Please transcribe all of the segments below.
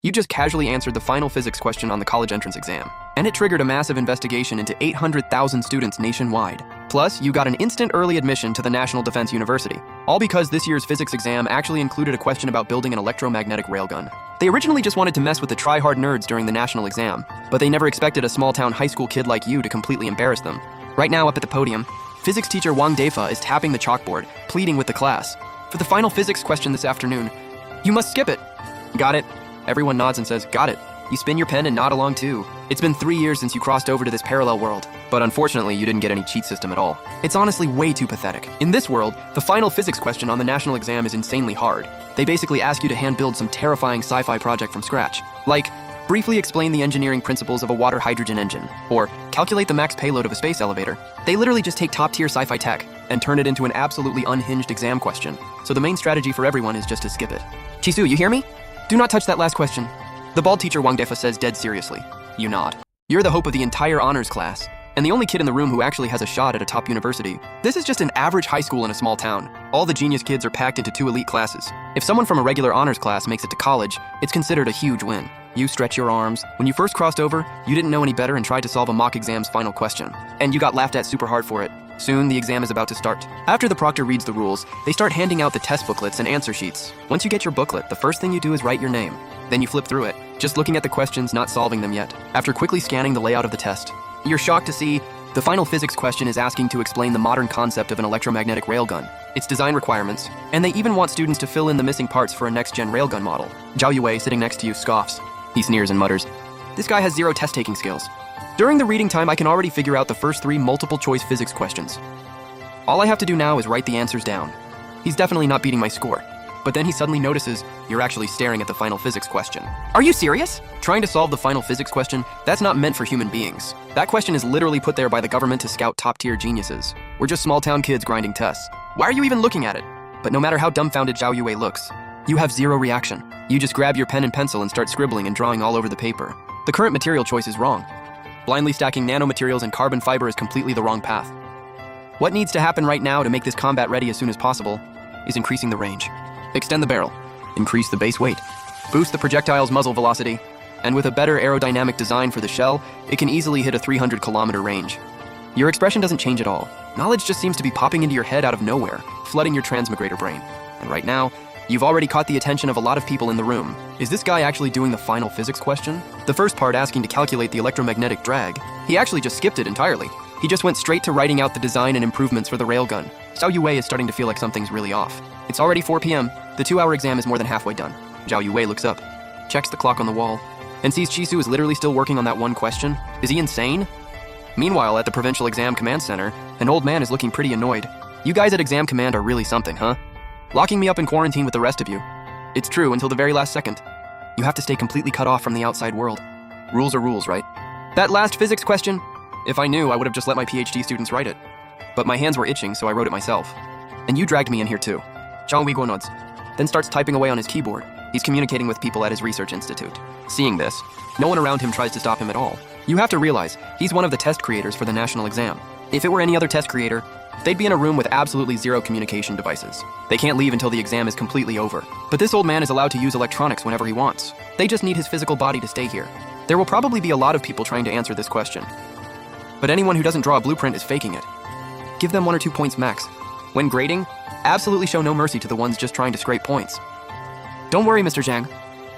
You just casually answered the final physics question on the college entrance exam, and it triggered a massive investigation into 800,000 students nationwide. Plus, you got an instant early admission to the National Defense University, all because this year's physics exam actually included a question about building an electromagnetic railgun. They originally just wanted to mess with the try-hard nerds during the national exam, but they never expected a small-town high school kid like you to completely embarrass them. Right now, up at the podium, physics teacher Wang Defa is tapping the chalkboard, pleading with the class. For the final physics question this afternoon, you must skip it. Got it? Everyone nods and says, got it. You spin your pen and nod along too. It's been 3 years since you crossed over to this parallel world, but unfortunately you didn't get any cheat system at all. It's honestly way too pathetic. In this world, the final physics question on the national exam is insanely hard. They basically ask you to hand build some terrifying sci-fi project from scratch. Like, briefly explain the engineering principles of a water hydrogen engine, or calculate the max payload of a space elevator. They literally just take top-tier sci-fi tech and turn it into an absolutely unhinged exam question. So the main strategy for everyone is just to skip it. Chisu, you hear me? Do not touch that last question. The bald teacher Wang Defa says dead seriously. You nod. You're the hope of the entire honors class, and the only kid in the room who actually has a shot at a top university. This is just an average high school in a small town. All the genius kids are packed into 2 elite classes. If someone from a regular honors class makes it to college, it's considered a huge win. You stretch your arms. When you first crossed over, you didn't know any better and tried to solve a mock exam's final question. And you got laughed at super hard for it. Soon, the exam is about to start. After the proctor reads the rules, they start handing out the test booklets and answer sheets. Once you get your booklet, the first thing you do is write your name. Then you flip through it, just looking at the questions, not solving them yet. After quickly scanning the layout of the test, you're shocked to see the final physics question is asking to explain the modern concept of an electromagnetic railgun, its design requirements, and they even want students to fill in the missing parts for a next-gen railgun model. Zhao Yue, sitting next to you, scoffs. He sneers and mutters, "This guy has 0 test-taking skills." During the reading time, I can already figure out the first 3 multiple-choice physics questions. All I have to do now is write the answers down. He's definitely not beating my score. But then he suddenly notices you're actually staring at the final physics question. Are you serious? Trying to solve the final physics question, that's not meant for human beings. That question is literally put there by the government to scout top-tier geniuses. We're just small-town kids grinding tests. Why are you even looking at it? But no matter how dumbfounded Zhao Yue looks, you have 0 reaction. You just grab your pen and pencil and start scribbling and drawing all over the paper. The current material choice is wrong. Blindly stacking nanomaterials and carbon fiber is completely the wrong path. What needs to happen right now to make this combat ready as soon as possible is increasing the range. Extend the barrel, increase the base weight, boost the projectile's muzzle velocity, and with a better aerodynamic design for the shell, it can easily hit a 300-kilometer range. Your expression doesn't change at all. Knowledge just seems to be popping into your head out of nowhere, flooding your transmigrator brain. And right now, you've already caught the attention of a lot of people in the room. Is this guy actually doing the final physics question? The first part asking to calculate the electromagnetic drag, he actually just skipped it entirely. He just went straight to writing out the design and improvements for the railgun. Zhao Yue is starting to feel like something's really off. It's already 4 p.m. The 2-hour exam is more than halfway done. Zhao Yue looks up, checks the clock on the wall, and sees Chisu is literally still working on that one question. Is he insane? Meanwhile, at the Provincial Exam Command Center, an old man is looking pretty annoyed. You guys at Exam Command are really something, huh? Locking me up in quarantine with the rest of you. It's true until the very last second. You have to stay completely cut off from the outside world. Rules are rules, right? That last physics question, if I knew, I would have just let my PhD students write it. But my hands were itching, so I wrote it myself. And you dragged me in here too. Zhang Weiguo nods, then starts typing away on his keyboard. He's communicating with people at his research institute. Seeing this, no one around him tries to stop him at all. You have to realize, he's one of the test creators for the national exam. If it were any other test creator, they'd be in a room with absolutely 0 communication devices. They can't leave until the exam is completely over. But this old man is allowed to use electronics whenever he wants. They just need his physical body to stay here. There will probably be a lot of people trying to answer this question. But anyone who doesn't draw a blueprint is faking it. Give them 1 or 2 points max. When grading, absolutely show no mercy to the ones just trying to scrape points. Don't worry, Mr. Zhang.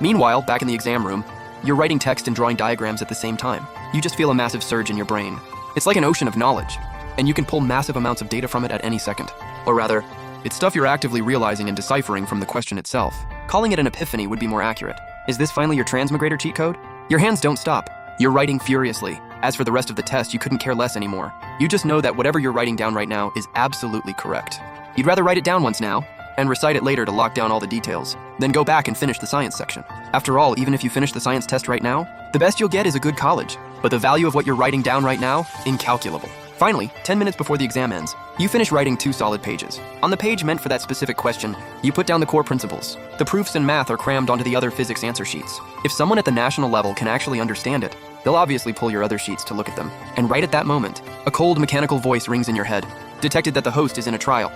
Meanwhile, back in the exam room, you're writing text and drawing diagrams at the same time. You just feel a massive surge in your brain. It's like an ocean of knowledge, and you can pull massive amounts of data from it at any second. Or rather, it's stuff you're actively realizing and deciphering from the question itself. Calling it an epiphany would be more accurate. Is this finally your transmigrator cheat code? Your hands don't stop. You're writing furiously. As for the rest of the test, you couldn't care less anymore. You just know that whatever you're writing down right now is absolutely correct. You'd rather write it down once now, and recite it later to lock down all the details, then go back and finish the science section. After all, even if you finish the science test right now, the best you'll get is a good college. But the value of what you're writing down right now, incalculable. Finally, 10 minutes before the exam ends, you finish writing 2 solid pages. On the page meant for that specific question, you put down the core principles. The proofs and math are crammed onto the other physics answer sheets. If someone at the national level can actually understand it, they'll obviously pull your other sheets to look at them. And right at that moment, a cold mechanical voice rings in your head. Detected that the host is in a trial.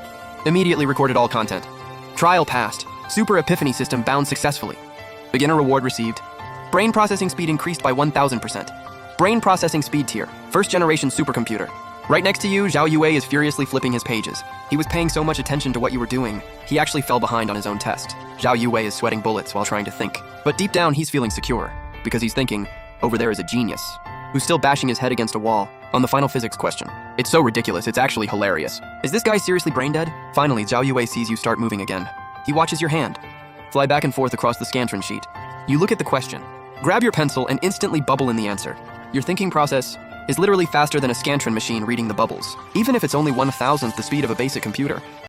Immediately recorded all content. Trial passed. Super Epiphany system bound successfully. Beginner reward received. Brain processing speed increased by 1000%. Brain processing speed tier, first generation supercomputer. Right next to you, Zhao Yue is furiously flipping his pages. He was paying so much attention to what you were doing, he actually fell behind on his own test. Zhao Yue is sweating bullets while trying to think. But deep down, he's feeling secure, because he's thinking, over there is a genius, who's still bashing his head against a wall on the final physics question. It's so ridiculous, it's actually hilarious. Is this guy seriously brain dead? Finally, Zhao Yue sees you start moving again. He watches your hand fly back and forth across the Scantron sheet. You look at the question, grab your pencil, and instantly bubble in the answer. Your thinking process is literally faster than a Scantron machine reading the bubbles, even if it's only 1,000th the speed of a basic computer.